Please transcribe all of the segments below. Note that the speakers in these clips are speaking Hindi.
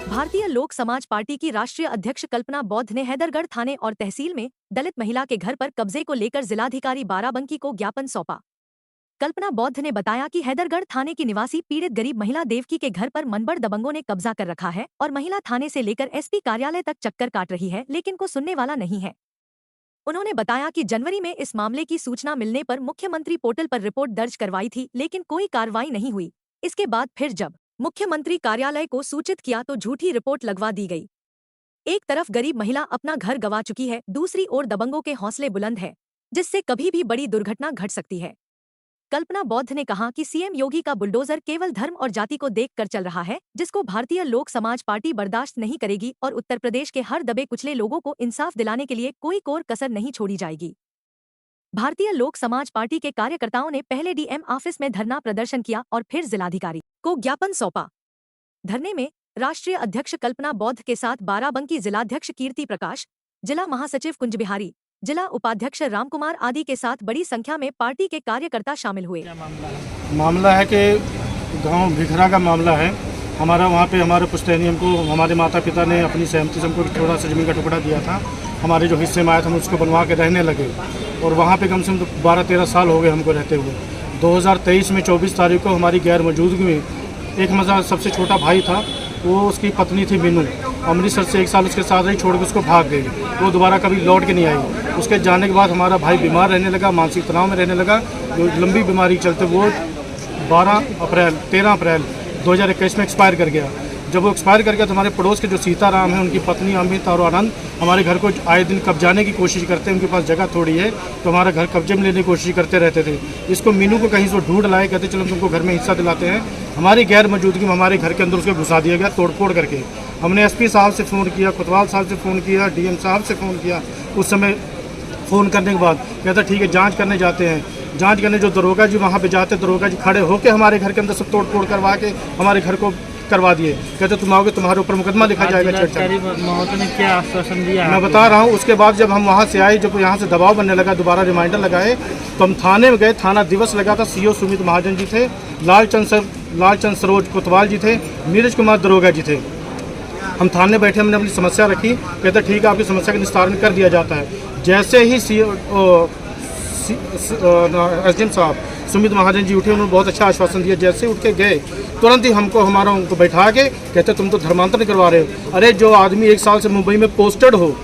भारतीय लोक समाज पार्टी की राष्ट्रीय अध्यक्ष कल्पना बौद्ध ने हैदरगढ़ थाने और तहसील में दलित महिला के घर पर कब्जे को लेकर जिलाधिकारी बाराबंकी को ज्ञापन सौंपा। कल्पना बौद्ध ने बताया कि हैदरगढ़ थाने की निवासी पीड़ित गरीब महिला देवकी के घर पर मनबड़ दबंगों ने कब्जा कर रखा है और महिला थाने से लेकर एसपी कार्यालय तक चक्कर काट रही है, लेकिन को सुनने वाला नहीं है। उन्होंने बताया कि जनवरी में इस मामले की सूचना मिलने पर मुख्यमंत्री पोर्टल पर रिपोर्ट दर्ज करवाई थी, लेकिन कोई कार्रवाई नहीं हुई। इसके बाद फिर जब मुख्यमंत्री कार्यालय को सूचित किया तो झूठी रिपोर्ट लगवा दी गई। एक तरफ गरीब महिला अपना घर गंवा चुकी है, दूसरी ओर दबंगों के हौसले बुलंद है, जिससे कभी भी बड़ी दुर्घटना घट सकती है। कल्पना बौद्ध ने कहा कि सीएम योगी का बुलडोजर केवल धर्म और जाति को देखकर चल रहा है, जिसको भारतीय लोक समाज पार्टी बर्दाश्त नहीं करेगी और उत्तर प्रदेश के हर दबे कुचले लोगों को इंसाफ दिलाने के लिए कोई कोर कसर नहीं छोड़ी जाएगी। भारतीय लोक समाज पार्टी के कार्यकर्ताओं ने पहले डीएम ऑफिस में धरना प्रदर्शन किया और फिर जिलाधिकारी को ज्ञापन सौंपा। धरने में राष्ट्रीय अध्यक्ष कल्पना बौद्ध के साथ बाराबंकी जिलाध्यक्ष कीर्ति प्रकाश, जिला महासचिव कुंज बिहारी, जिला उपाध्यक्ष रामकुमार आदि के साथ बड़ी संख्या में पार्टी के कार्यकर्ता शामिल हुए। मामला है कि गांव भिखरा का मामला है। हमारा वहाँ पे हमारे पुश्तैनी हमको हमारे माता पिता ने अपनी सहमति से हमको थोड़ा सा ज़मीन का टुकड़ा दिया था। हमारे जो हिस्से में आया था हम उसको बनवा के रहने लगे और वहाँ पे कम से कम 12-13 साल हो गए हमको रहते हुए। 2023 में 24 तारीख को हमारी गैर मौजूदगी में एक मज़ा सबसे छोटा भाई था, वो उसकी पत्नी थी मीनू, अमृतसर से 1 साल उसके साथ रही, छोड़ के उसको भाग गई। वो दोबारा कभी लौट के नहीं आई। उसके जाने के बाद हमारा भाई बीमार रहने लगा, मानसिक तनाव में रहने लगा। जो लंबी बीमारी के चलते वो 13 अप्रैल 2021 में एक्सपायर कर गया। जब वो एक्सपायर कर गया तो हमारे पड़ोस के जो सीताराम हैं, उनकी पत्नी अमित और आनंद हमारे घर को आए दिन कब्जाने की कोशिश करते हैं। उनके पास जगह थोड़ी है तो हमारा घर कब्जे में लेने की कोशिश करते रहते थे। इसको मीनू को कहीं से ढूंढ लाए, कहते चलो हम तुमको घर में हिस्सा दिलाते हैं। हमारी गैर मौजूदगी में हमारे घर के अंदर उसको घुसा दिया गया तोड़फोड़ करके। हमने एसपी साहब से फ़ोन किया, कोतवाल साहब से फ़ोन किया, डीएम साहब से फ़ोन किया। उस समय फ़ोन करने के बाद कहता ठीक है जांच करने जाते हैं। जांच करने जो दरोगा जी वहाँ पे जाते, दरोगा जी खड़े होकर हमारे घर के अंदर सब तोड़ करवा के हमारे घर को करवा दिए। कहते तुम आओगे तुम्हारे ऊपर मुकदमा लिखा जाएगा। महोदय ने क्या आश्वासन दिया? मैं बता रहा हूँ। उसके बाद जब हम वहाँ से आए, जब यहाँ से दबाव बनने लगा, दोबारा रिमाइंडर लगाए तो हम थाने में गए। थाना दिवस लगा था। सीओ सुमित महाजन जी थे, लालचंद सरोज कोतवाल जी थे, नीरज कुमार दरोगा जी थे। हम थाने बैठे, हमने अपनी समस्या रखी। कहते ठीक है आपकी समस्या का निस्तारण कर दिया जाता है। जैसे ही एसडीएम साहब सुमित महाजन जी उठे, उन्होंने बहुत अच्छा आश्वासन दिया। जैसे उठ के गए तुरंत ही उनको बैठा के कहते तुम तो धर्मांतरण करवा रहे हो। अरे जो आदमी 1 साल से मुंबई में पोस्टेड हो,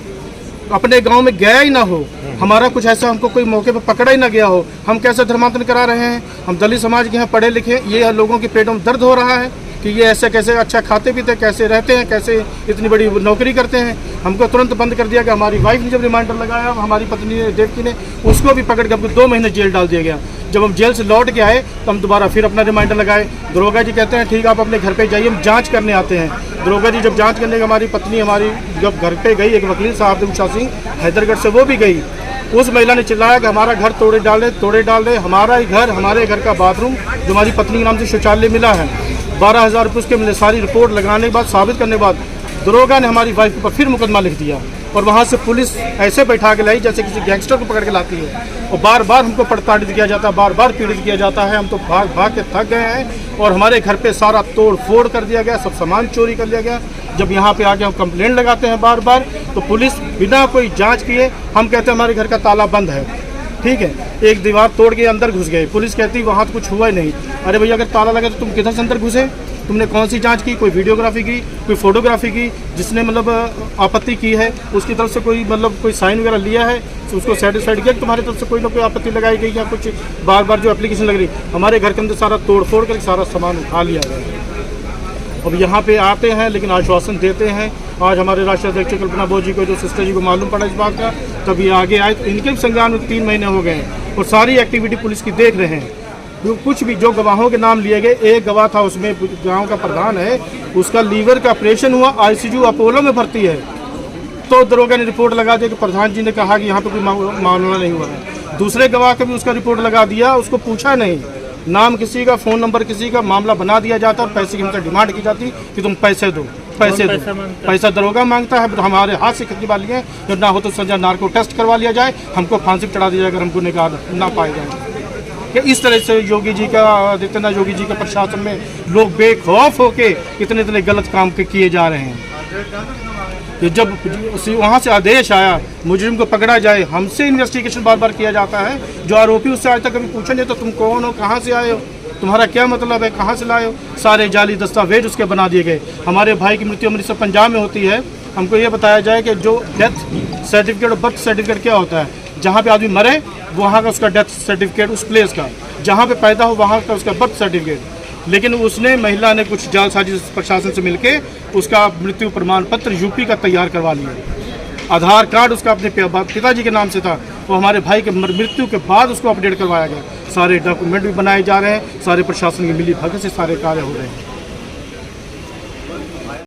अपने गांव में गया ही ना हो, हमारा कुछ ऐसा हमको कोई मौके पर पकड़ा ही ना गया हो, हम कैसे धर्मांतरण करा रहे हैं? हम दलित समाज के हैं, पढ़े लिखे, ये लोगों के पेटों में दर्द हो रहा है कि ये ऐसे कैसे अच्छा खाते पीते, कैसे रहते हैं, कैसे इतनी बड़ी नौकरी करते हैं। हमको तुरंत बंद कर दिया कि हमारी वाइफ ने जब रिमाइंडर लगाया, हमारी पत्नी ने देवकी ने, उसको भी पकड़ के हमको 2 महीने जेल डाल दिया गया। जब हम जेल से लौट के आए तो हम दोबारा फिर अपना रिमाइंडर लगाए। दरोगा जी कहते हैं ठीक आप अपने घर पे जाइए, हम जांच करने आते हैं। दरोगा जी जब जांच करने के हमारी पत्नी हमारी जब घर पे गई, एक वकील साहब थे उषा सिंह हैदरगढ़ से, वो भी गई। उस महिला ने चिल्लाया कि हमारा घर तोड़े डाल दे। हमारा ही घर, हमारे घर का बाथरूम जो हमारी पत्नी के नाम से शौचालय मिला है, 12,000 रुपये उसके मिले। सारी रिपोर्ट लगाने के बाद, साबित करने के बाद दरोगा ने हमारी वाइफ के ऊपर फिर मुकदमा लिख दिया और वहाँ से पुलिस ऐसे बैठा के लाई जैसे किसी गैंगस्टर को पकड़ के लाती है। और बार बार हमको प्रताड़ित किया जाता है, बार बार पीड़ित किया जाता है। हम तो भाग के थक गए हैं और हमारे घर पे सारा तोड़ फोड़ कर दिया गया, सब सामान चोरी कर लिया गया। जब यहाँ पे आके हम कंप्लेंट लगाते हैं बार बार तो पुलिस बिना कोई जाँच किए, हम कहते हैं हमारे घर का ताला बंद है, ठीक है, एक दीवार तोड़ के अंदर घुस गए। पुलिस कहती वहाँ तो कुछ हुआ ही नहीं। अरे भैया अगर ताला लगा तो तुम किधर से अंदर घुसे? तुमने कौन सी जांच की? कोई वीडियोग्राफी की, कोई फोटोग्राफी की? जिसने मतलब आपत्ति की है उसकी तरफ से कोई साइन वगैरह लिया है, तो उसको सेटिस्फाइड किया कि तुम्हारी तरफ से कोई ना कोई आपत्ति लगाई गई या कुछ बार बार जो एप्लीकेशन लग रही? हमारे घर के अंदर सारा तोड़ फोड़ कर सारा सामान उठा लिया गया। अब यहाँ पे आते हैं लेकिन आश्वासन देते हैं। आज हमारे राष्ट्रीय अध्यक्ष कल्पना बौद्ध जी को, जो सिस्टर जी को मालूम पड़ा इस बात का, तब ये आगे आए। तो इनके भी संज्ञान में 3 महीने हो गए हैं और सारी एक्टिविटी पुलिस की देख रहे हैं। कुछ भी जो गवाहों के नाम लिए गए, एक गवाह था उसमें गांव का प्रधान है, उसका लीवर का ऑपरेशन हुआ, आईसीयू अपोलो में भर्ती है, तो दरोगा ने रिपोर्ट लगा दी कि प्रधान जी ने कहा कि यहाँ पे कोई मामला नहीं हुआ है। दूसरे गवाह का भी उसका रिपोर्ट लगा दिया, उसको पूछा नहीं, नाम किसी का, फ़ोन नंबर किसी का, मामला बना दिया जाता और पैसे की हमसे डिमांड की जाती कि तुम पैसे दो। पैसा दरोगा मांगता है। तो हमारे हाथ से कितनी बार लिए, जब ना हो तो सजा नार्को टेस्ट करवा लिया जाए, हमको फांसी चढ़ा दिया जाए अगर हमको निकाल ना पाए जाए। कि इस तरह से योगी जी का, आदित्यनाथ योगी जी के प्रशासन में लोग बेखौफ होके इतने इतने गलत काम किए जा रहे हैं। कि जब वहाँ से आदेश आया मुजरिम को पकड़ा जाए, हमसे इन्वेस्टिगेशन बार बार किया जाता है। जो आरोपी उससे आज तक कभी पूछा नहीं तो तुम कौन हो, कहाँ से आए हो, तुम्हारा क्या मतलब है, कहाँ से लाए हो। सारे जाली दस्तावेज उसके बना दिए गए। हमारे भाई की मृत्यु अमृतसर पंजाब में होती है, हमको ये बताया जाए कि जो डेथ सर्टिफिकेट और बर्थ सर्टिफिकेट क्या होता है, जहाँ पे आदमी मरे वहाँ का उसका डेथ सर्टिफिकेट, उस प्लेस का, जहाँ पे पैदा हो वहाँ का उसका बर्थ सर्टिफिकेट। लेकिन उसने, महिला ने कुछ जालसाजी प्रशासन से मिलके उसका मृत्यु प्रमाण पत्र यूपी का तैयार करवा लिया। आधार कार्ड उसका अपने पिताजी के नाम से था, वो हमारे भाई के मृत्यु के बाद उसको अपडेट करवाया गया। सारे डॉक्यूमेंट भी बनाए जा रहे हैं, सारे प्रशासन की मिली भगत से सारे कार्य हो रहे हैं।